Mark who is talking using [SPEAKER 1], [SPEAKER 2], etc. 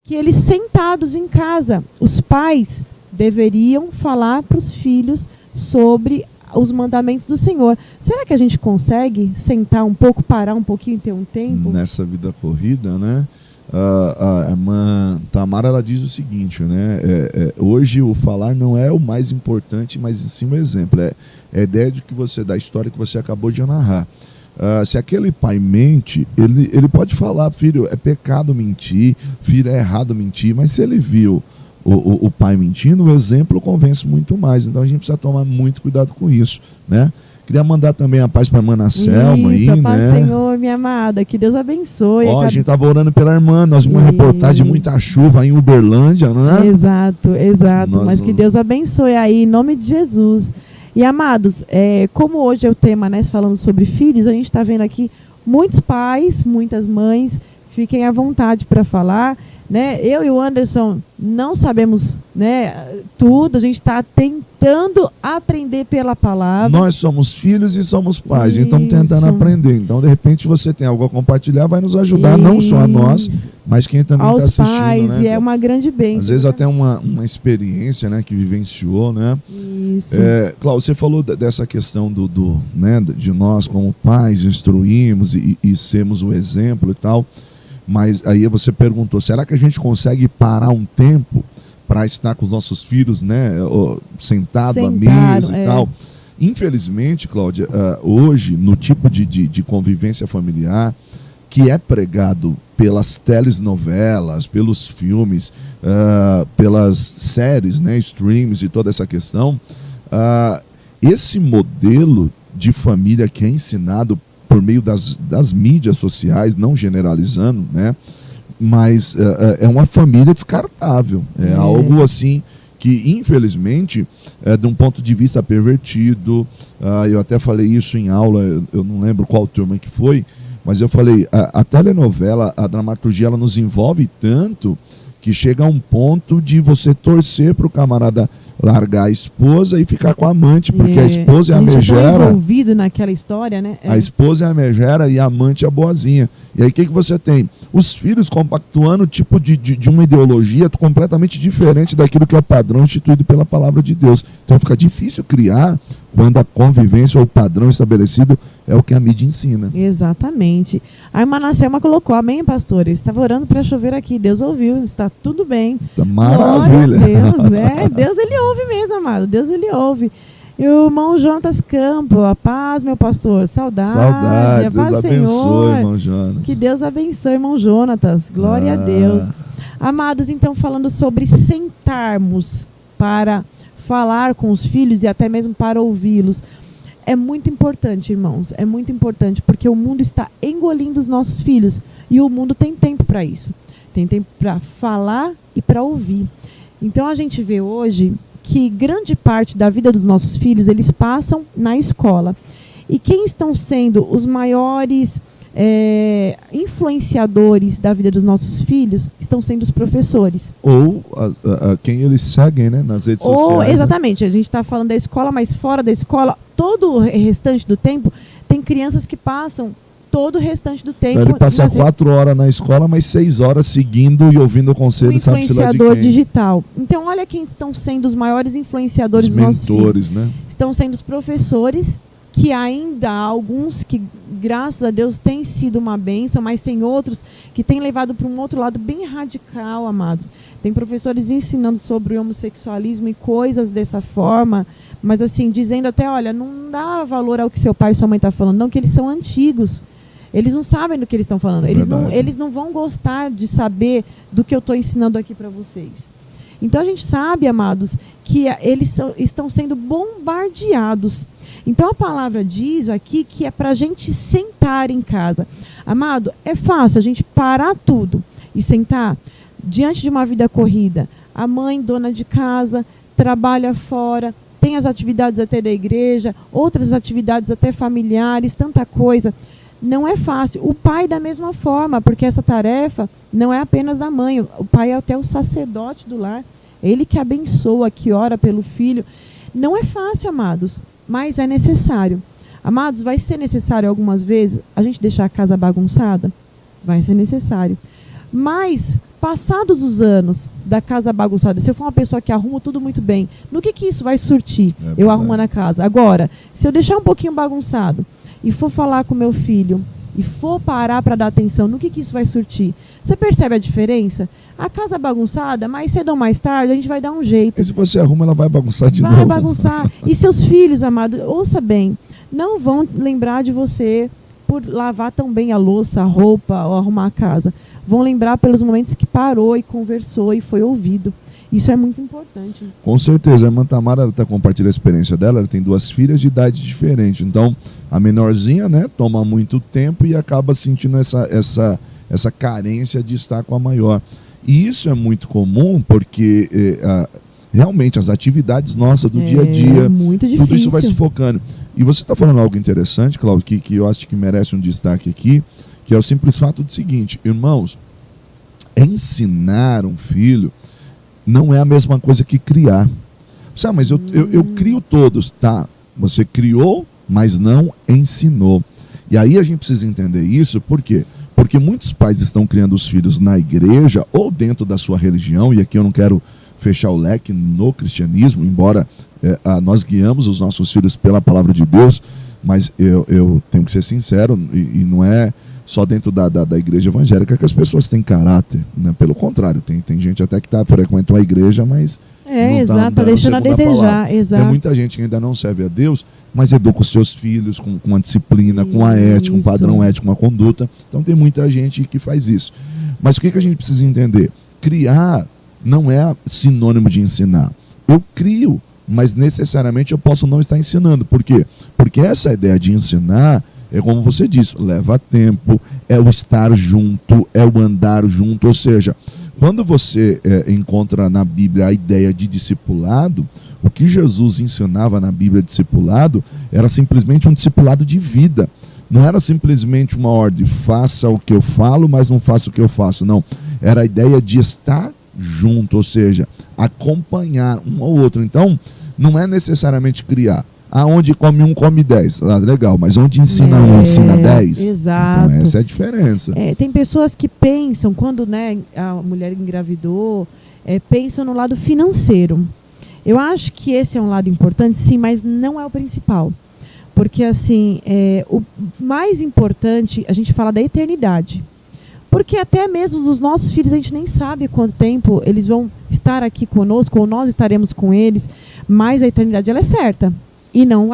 [SPEAKER 1] que eles sentados em casa, os pais deveriam falar para os filhos sobre os mandamentos do Senhor. Será que a gente consegue sentar um pouco, parar um pouquinho, ter um tempo?
[SPEAKER 2] Nessa vida corrida, né? A irmã Tamara, ela diz o seguinte, né? Hoje o falar não é o mais importante, mas sim o exemplo. É a ideia de que você, da história que você acabou de narrar. Se aquele pai mente, ele pode falar, filho, é pecado mentir, filho, é errado mentir, mas se ele viu o pai mentindo, o exemplo convence muito mais. Então a gente precisa tomar muito cuidado com isso, né? Queria mandar também a paz para a irmã Ana Selma aí,
[SPEAKER 1] a paz do
[SPEAKER 2] né?
[SPEAKER 1] Senhor, minha amada, que Deus abençoe.
[SPEAKER 2] Ó, a gente estava orando pela irmã, nós vimos uma reportagem de muita chuva aí em Uberlândia, né?
[SPEAKER 1] Exato, mas que Deus abençoe aí, em nome de Jesus. E amados, como hoje é o tema, né, falando sobre filhos, a gente está vendo aqui muitos pais, muitas mães, fiquem à vontade para falar, né? Eu e o Anderson não sabemos, né, tudo, a gente está tentando aprender pela palavra.
[SPEAKER 2] Nós somos filhos e somos pais, e estamos tentando aprender. Então, de repente, você tem algo a compartilhar, vai nos ajudar, não só a nós, mas quem também está assistindo. Aos
[SPEAKER 1] pais,
[SPEAKER 2] né?
[SPEAKER 1] E é uma grande bênção.
[SPEAKER 2] Às vezes até uma experiência, né, que vivenciou, né?
[SPEAKER 1] Isso.
[SPEAKER 2] Cláudio, você falou dessa questão né, de nós como pais instruímos e sermos o exemplo e tal, mas aí você perguntou, será que a gente consegue parar um tempo para estar com os nossos filhos, né, sentado à mesa e tal? Infelizmente, Cláudia, hoje, no tipo de convivência familiar que é pregado pelas telenovelas, pelos filmes, pelas séries, né, streams e toda essa questão, esse modelo de família que é ensinado por meio das mídias sociais, não generalizando, né, mas é uma família descartável, é algo assim que infelizmente de um ponto de vista pervertido. Eu até falei isso em aula, eu não lembro qual turma que foi, mas eu falei, a telenovela, a dramaturgia, ela nos envolve tanto que chega a um ponto de você torcer para o camarada largar a esposa e ficar com a amante, porque a esposa é a megera.
[SPEAKER 1] Envolvido naquela história, né?
[SPEAKER 2] A esposa é a megera e a amante é a boazinha. E aí o que você tem? Os filhos compactuando tipo de uma ideologia completamente diferente daquilo que é o padrão instituído pela palavra de Deus. Então fica difícil criar quando a convivência ou o padrão estabelecido é o que a mídia ensina.
[SPEAKER 1] Exatamente. A irmã Ana Selma colocou, amém, pastor? Eu estava orando para chover aqui, Deus ouviu, está tudo bem.
[SPEAKER 2] Tá maravilha.
[SPEAKER 1] Glória a Deus, Deus ele ouve mesmo, amado, Deus ele ouve. E o irmão Jonatas Campo, a paz, meu pastor, saudades.
[SPEAKER 2] Saudades, Deus abençoe, irmão Jonas.
[SPEAKER 1] Que Deus abençoe, irmão Jonatas, glória a Deus. Amados, então, falando sobre sentarmos para falar com os filhos e até mesmo para ouvi-los, é muito importante, irmãos, é muito importante, porque o mundo está engolindo os nossos filhos e o mundo tem tempo para isso, tem tempo para falar e para ouvir. Então a gente vê hoje que grande parte da vida dos nossos filhos eles passam na escola, e quem estão sendo os maiores influenciadores da vida dos nossos filhos estão sendo os professores.
[SPEAKER 2] Ou quem eles seguem, né, nas redes sociais.
[SPEAKER 1] Exatamente, a gente está falando da escola, mas fora da escola, todo o restante do tempo, tem crianças que passam todo o restante do tempo.
[SPEAKER 2] Então ele passa 4 horas na escola, mas 6 horas seguindo e ouvindo o conselho, sabe se lá de quem.
[SPEAKER 1] Digital. Então olha quem estão sendo os maiores influenciadores dos nossos filhos.
[SPEAKER 2] Né?
[SPEAKER 1] Estão sendo os professores, que ainda há alguns que, graças a Deus, têm sido uma bênção, mas tem outros que têm levado para um outro lado bem radical, amados. Tem professores ensinando sobre o homossexualismo e coisas dessa forma, mas assim, dizendo até, olha, não dá valor ao que seu pai e sua mãe estão falando, não, que eles são antigos. Eles não sabem do que eles estão falando. Eles não vão gostar de saber do que eu estou ensinando aqui para vocês. Então a gente sabe, amados, que eles estão sendo bombardeados. Então a palavra diz aqui que é para a gente sentar em casa. Amado, é fácil a gente parar tudo e sentar diante de uma vida corrida. A mãe, dona de casa, trabalha fora, tem as atividades até da igreja, outras atividades até familiares, tanta coisa. Não é fácil. O pai da mesma forma, porque essa tarefa não é apenas da mãe. O pai é até o sacerdote do lar. Ele que abençoa, que ora pelo filho. Não é fácil, amados, mas é necessário. Amados, vai ser necessário algumas vezes a gente deixar a casa bagunçada? Vai ser necessário. Mas Passados os anos da casa bagunçada, se eu for uma pessoa que arruma tudo muito bem, no que isso vai surtir? Eu arrumando a casa. Agora, se eu deixar um pouquinho bagunçado e for falar com meu filho e for parar para dar atenção, no que isso vai surtir? Você percebe a diferença? A casa bagunçada, mais cedo ou mais tarde, a gente vai dar um jeito.
[SPEAKER 2] E se você arruma, ela vai bagunçar de novo.
[SPEAKER 1] Vai bagunçar. E seus filhos, amado, ouça bem, não vão lembrar de você por lavar tão bem a louça, a roupa ou arrumar a casa. Vão lembrar pelos momentos que parou e conversou e foi ouvido. Isso é muito importante.
[SPEAKER 2] Com certeza. A irmã Tamara está compartilhando a experiência dela. Ela tem 2 filhas de idade diferente. Então, a menorzinha, né, toma muito tempo e acaba sentindo essa carência de estar com a maior. E isso é muito comum porque realmente as atividades nossas do dia a dia,
[SPEAKER 1] muito
[SPEAKER 2] tudo isso vai se focando. E você está falando algo interessante, Cláudio, que eu acho que merece um destaque aqui, que é o simples fato do seguinte: irmãos, ensinar um filho não é a mesma coisa que criar. Mas eu crio todos. Tá, você criou, mas não ensinou. E aí a gente precisa entender isso, por quê? Porque muitos pais estão criando os filhos na igreja ou dentro da sua religião, e aqui eu não quero fechar o leque no cristianismo, embora nós guiamos os nossos filhos pela palavra de Deus, mas eu tenho que ser sincero, e não é só dentro da igreja evangélica que as pessoas têm caráter, né? Pelo contrário, tem gente até que frequenta uma igreja, mas
[SPEAKER 1] exato, tá deixando a desejar. Exato.
[SPEAKER 2] Tem muita gente que ainda não serve a Deus, mas educa os seus filhos com a disciplina, com a ética, um padrão ético, uma conduta. Então tem muita gente que faz isso. Mas o que a gente precisa entender? Criar não é sinônimo de ensinar. Eu crio, mas necessariamente eu posso não estar ensinando. Por quê? Porque essa ideia de ensinar é como você disse, leva tempo, é o estar junto, é o andar junto. Ou seja, quando você encontra na Bíblia a ideia de discipulado, o que Jesus ensinava na Bíblia discipulado era simplesmente um discipulado de vida. Não era simplesmente uma ordem, faça o que eu falo, mas não faça o que eu faço. Não, era a ideia de estar junto, ou seja, acompanhar um ao outro. Então, não é necessariamente criar. Onde come 1, come 10. Legal, mas onde ensina 1, ensina 10.
[SPEAKER 1] Exato.
[SPEAKER 2] Então essa é a diferença.
[SPEAKER 1] Tem pessoas que pensam, quando, né, a mulher engravidou, pensam no lado financeiro. Eu acho que esse é um lado importante, sim, mas não é o principal. Porque, assim, o mais importante, a gente fala da eternidade. Porque até mesmo dos nossos filhos, a gente nem sabe quanto tempo eles vão estar aqui conosco, ou nós estaremos com eles, mas a eternidade ela é certa. E não